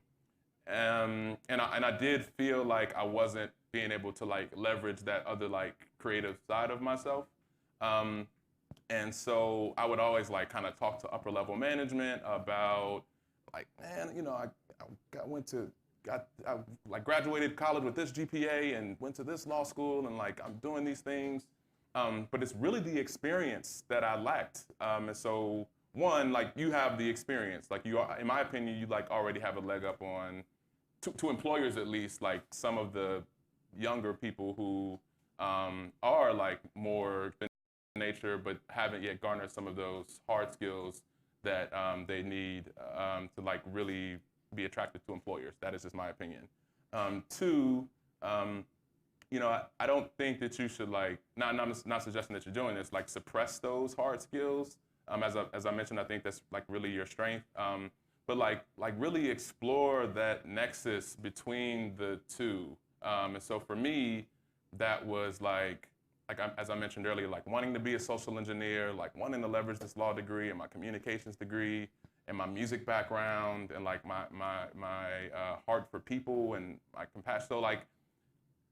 I did feel like I wasn't being able to like leverage that other like creative side of myself, and so I would always like kind of talk to upper level management about like, man, you know, I like graduated college with this GPA and went to this law school and like I'm doing these things, but it's really the experience that I lacked, and so one, like you have the experience, like you are, in my opinion, you like already have a leg up on, to employers at least, like some of the younger people who are like more in nature but haven't yet garnered some of those hard skills that they need to like really be attractive to employers. That is just my opinion. Two, you know, I don't think that you should like, not suggesting that you're doing this, like suppress those hard skills. As I mentioned, I think that's like really your strength. But like really explore that nexus between the two. And so for me, that was as I mentioned earlier, like wanting to be a social engineer, like wanting to leverage this law degree and my communications degree and my music background and like my heart for people and my compassion. So like,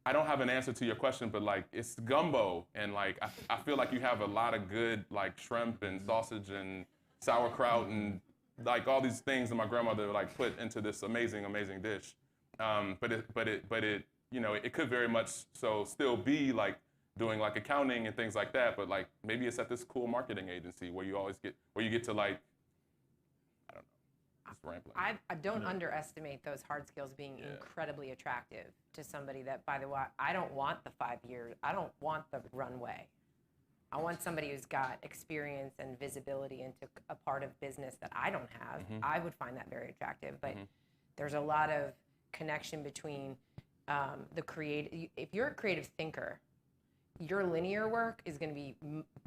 I don't have an answer to your question, but like it's gumbo, and like I feel like you have a lot of good like shrimp and sausage and sauerkraut and like all these things that my grandmother like put into this amazing dish. But it you know, it could very much so still be like doing like accounting and things like that, but like maybe it's at this cool marketing agency where you get to like, I don't know, just rambling. I don't underestimate those hard skills being incredibly attractive to somebody that, by the way, I don't want the 5 years. I don't want the runway. I want somebody who's got experience and visibility into a part of business that I don't have. I would find that very attractive, but there's a lot of connection between the creative. If you're a creative thinker, your linear work is going to be,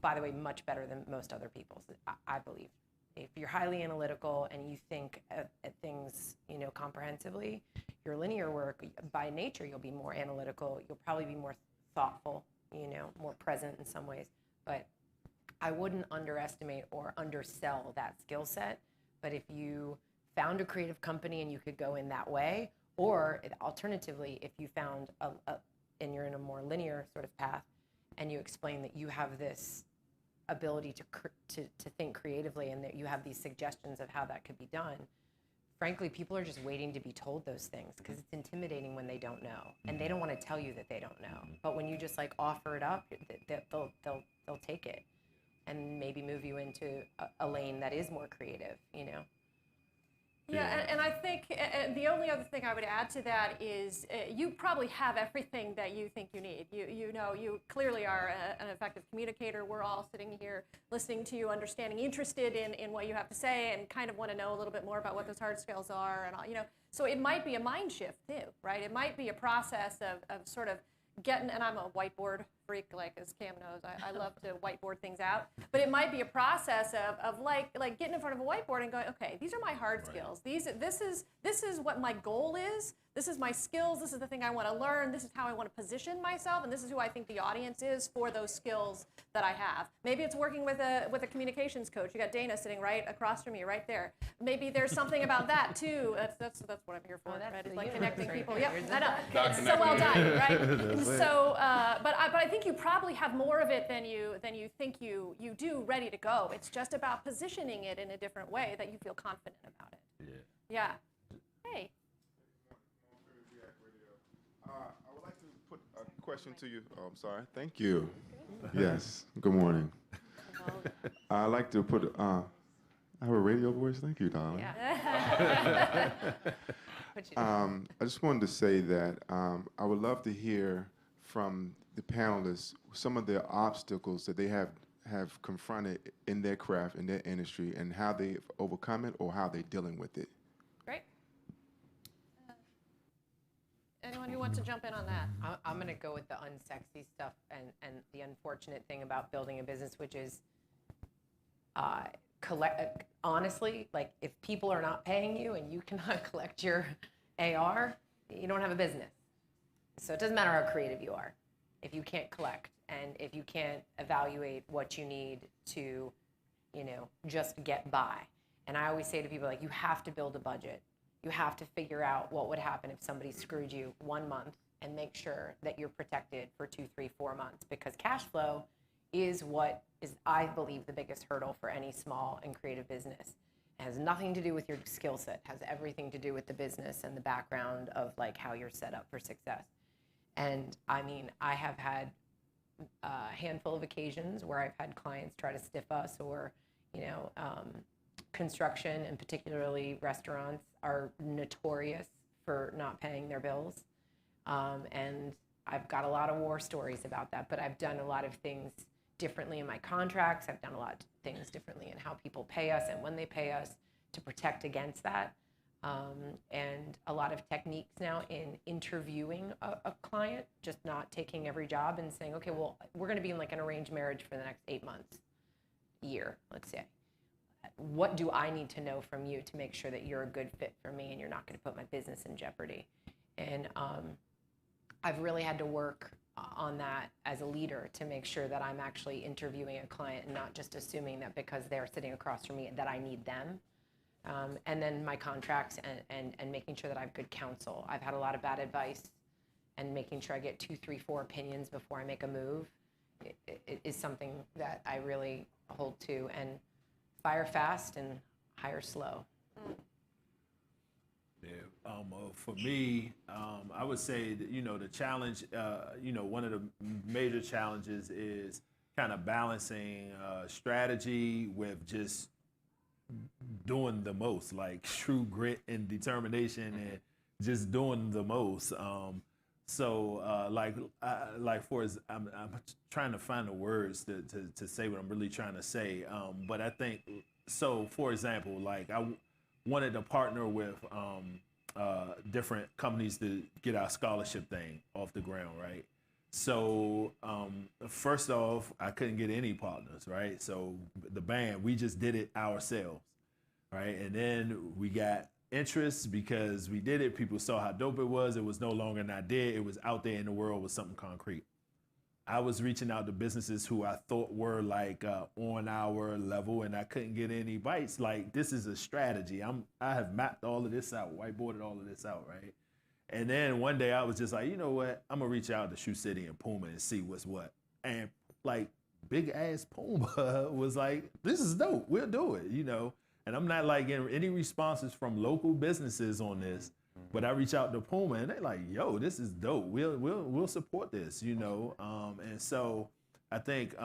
by the way, much better than most other people's, I believe. If you're highly analytical and you think at things, you know, comprehensively, your linear work, by nature, you'll be more analytical. You'll probably be more thoughtful, you know, more present in some ways. But I wouldn't underestimate or undersell that skill set. But if you found a creative company and you could go in that way, or alternatively, if you found and you're in a more linear sort of path, and you explain that you have this ability to think creatively and that you have these suggestions of how that could be done, frankly, people are just waiting to be told those things because it's intimidating when they don't know, and they don't want to tell you that they don't know. But when you just like offer it up, they'll take it and maybe move you into a lane that is more creative, you know. Yeah, and I think the only other thing I would add to that is you probably have everything that you think you need. You clearly are an effective communicator. We're all sitting here listening to you, understanding, interested in what you have to say, and kind of want to know a little bit more about what those hard skills are, and all, So it might be a mind shift too, right? It might be a process of sort of getting, and I'm a whiteboard freak, like as Cam knows, I love to whiteboard things out. But it might be a process of like getting in front of a whiteboard and going, okay, these are my hard skills. This is what my goal is. This is my skills. This is the thing I want to learn. This is how I want to position myself, and this is who I think the audience is for those skills that I have. Maybe it's working with a communications coach. You got Dana sitting right across from you, right there. Maybe there's something about that too. That's what I'm here for. Right? It's like connecting people. Yep, I know. It's so well done, right? And so, but I think you probably have more of it than you think you do ready to go. It's just about positioning it in a different way that you feel confident about it. Yeah. Hey. I would like to put a question to you. Oh, I'm sorry. Thank you. Yes. Good morning. I'd like to put. I have a radio voice. Thank you, darling. Yeah. I just wanted to say that I would love to hear from the panelists some of the obstacles that they have confronted in their craft, in their industry, and how they've overcome it or how they're dealing with it. Great. Anyone who wants to jump in on that? I'm going to go with the unsexy stuff and the unfortunate thing about building a business, which is honestly, like if people are not paying you and you cannot collect your AR, you don't have a business. So it doesn't matter how creative you are. If you can't collect and if you can't evaluate what you need to, just get by. And I always say to people, like, you have to build a budget. You have to figure out what would happen if somebody screwed you 1 month and make sure that you're protected for 2, 3, 4 months, because cash flow is what is, I believe, the biggest hurdle for any small and creative business. It has nothing to do with your skill set. It has everything to do with the business and the background of like how you're set up for success. And I mean, I have had a handful of occasions where I've had clients try to stiff us, or, construction and particularly restaurants are notorious for not paying their bills. And I've got a lot of war stories about that, but I've done a lot of things differently in my contracts. I've done a lot of things differently in how people pay us and when they pay us to protect against that. And a lot of techniques now in interviewing a client, just not taking every job and saying, okay, well, we're going to be in like an arranged marriage for the next 8 months, year, let's say. What do I need to know from you to make sure that you're a good fit for me and you're not going to put my business in jeopardy? And I've really had to work on that as a leader to make sure that I'm actually interviewing a client and not just assuming that because they're sitting across from me that I need them. And then my contracts and making sure that I have good counsel. I've had a lot of bad advice, and making sure I get 2, 3, 4 opinions before I make a move it is something that I really hold to. And fire fast and hire slow. Yeah, for me, I would say that, the challenge, one of the major challenges is kind of balancing strategy with just doing the most, like true grit and determination and just doing the most. I'm trying to find the words to say what I'm really trying to say. But I think, so for example, like I wanted to partner with different companies to get our scholarship thing off the ground, right? So first off, I couldn't get any partners, right? So the band, we just did it ourselves, right? And then we got interest because we did it. People saw how dope it was. It was no longer an idea. It was out there in the world with something concrete. I was reaching out to businesses who I thought were like on our level, and I couldn't get any bites. Like, this is a strategy. I have mapped all of this out, whiteboarded all of this out, right? And then one day I was just like, you know what? I'm gonna reach out to Shoe City and Puma and see what's what. And like big ass Puma was like, this is dope. We'll do it, And I'm not like getting any responses from local businesses on this, but I reach out to Puma and they're like, yo, this is dope. We'll support this, And so I think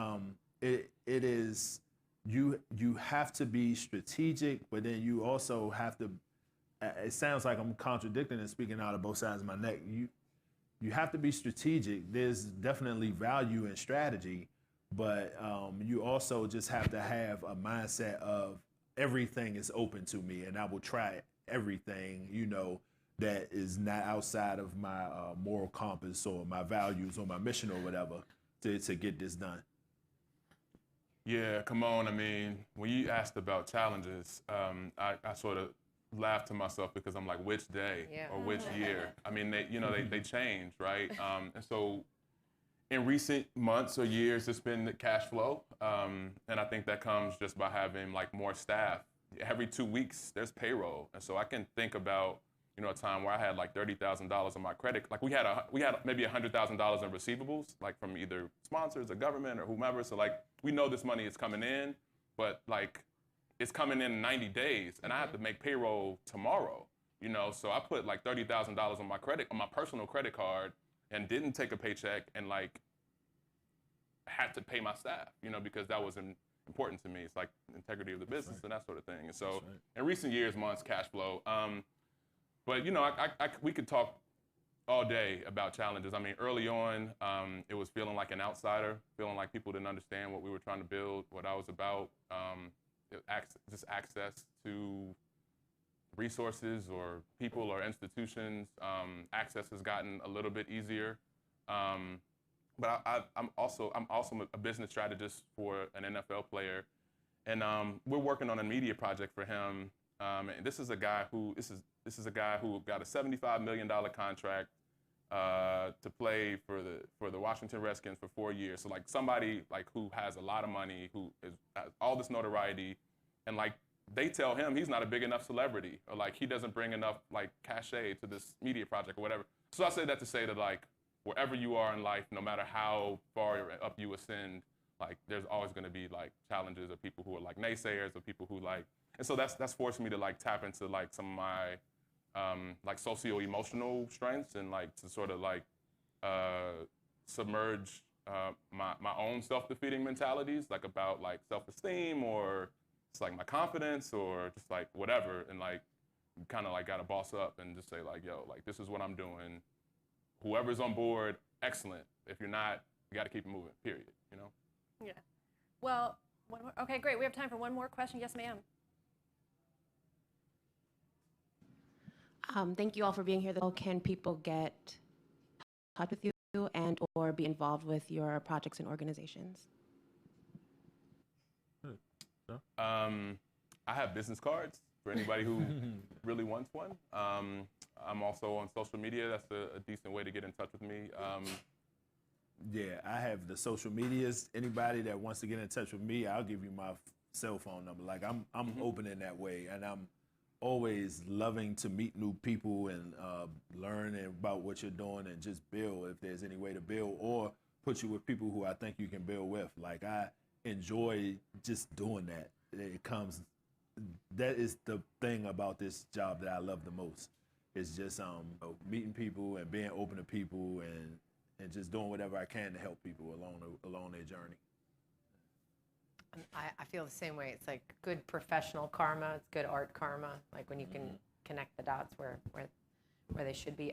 it is, you have to be strategic, but then you also have to it sounds like I'm contradicting and speaking out of both sides of my neck. You have to be strategic. There's definitely value in strategy, but you also just have to have a mindset of everything is open to me, and I will try everything, that is not outside of my moral compass or my values or my mission or whatever to get this done. Yeah, come on. I mean, when you asked about challenges, I sort of laughed to myself because I'm like, which day or which year? I mean, they change, right? And so in recent months or years, it's been the cash flow. And I think that comes just by having like more staff. Every 2 weeks, there's payroll. And so I can think about, a time where I had like $30,000 on my credit. Like we had maybe $100,000 in receivables, like from either sponsors or government or whomever. So like, we know this money is coming in, but like, it's coming in 90 days, and I have to make payroll tomorrow, So I put like $30,000 on my personal credit card, and didn't take a paycheck, and like had to pay my staff, because that was important to me. It's like integrity of the business and that sort of thing. And so in recent years, months, cash flow. But we could talk all day about challenges. I mean, early on, it was feeling like an outsider, feeling like people didn't understand what we were trying to build, what I was about. Just access to resources or people or institutions. Access has gotten a little bit easier. But I'm also a business strategist for an NFL player, and we're working on a media project for him. And this is a guy who got a $75 million contract to play for the Washington Redskins for 4 years. So like somebody like who has a lot of money, who has all this notoriety, and like they tell him he's not a big enough celebrity, or like he doesn't bring enough like cachet to this media project or whatever. So I say that to say that like wherever you are in life, no matter how far up you ascend, like there's always going to be like challenges or people who are like naysayers or people who like, and so that's forced me to like tap into like some of my like socio-emotional strengths, and like to sort of like submerge my own self-defeating mentalities, like about like self-esteem or just like my confidence or just like whatever, and like kind of like got to boss up and just say like, yo, like this is what I'm doing. Whoever's on board, excellent. If you're not, you got to keep it moving, period, Yeah. Well, okay, great. We have time for one more question. Yes, ma'am. Thank you all for being here. How can people get in touch with you and or be involved with your projects and organizations? I have business cards for anybody who really wants one. I'm also on social media. That's a decent way to get in touch with me. Yeah, I have the social medias. Anybody that wants to get in touch with me, I'll give you my cell phone number. Like I'm open in that way, and I'm always loving to meet new people and learn about what you're doing and just build if there's any way to build, or put you with people who I think you can build with. Like I enjoy just doing that. That is the thing about this job that I love the most. It's just meeting people and being open to people and just doing whatever I can to help people along their journey. I feel the same way. It's like good professional karma. It's good art karma. Like when you can connect the dots where they should be.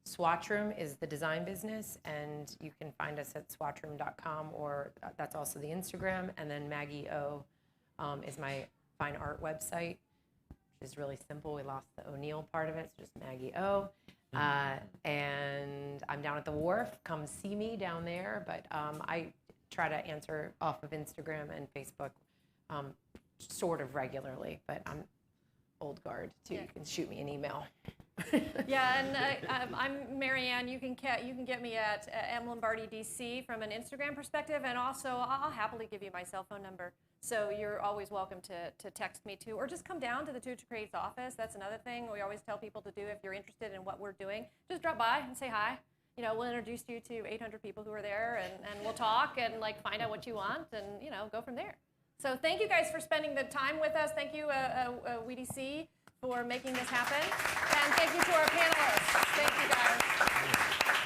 SwatchRoom is the design business, and you can find us at SwatchRoom.com, or that's also the Instagram. And then Maggie O is my fine art website, which is really simple. We lost the O'Neill part of it. It's just Maggie O. And I'm down at the wharf. Come see me down there. But I try to answer off of Instagram and Facebook sort of regularly, but I'm old guard too. Yeah. You can shoot me an email. Yeah, and I'm Maryann. You can get me at Lombardi DC from an Instagram perspective, and also I'll happily give you my cell phone number. So you're always welcome to text me too, or just come down to the Two Creates office. That's another thing we always tell people to do if you're interested in what we're doing. Just drop by and say hi. We'll introduce you to 800 people who are there, and we'll talk and like find out what you want, and go from there. So thank you guys for spending the time with us. Thank you, WDC, for making this happen, and thank you to our panelists. Thank you guys.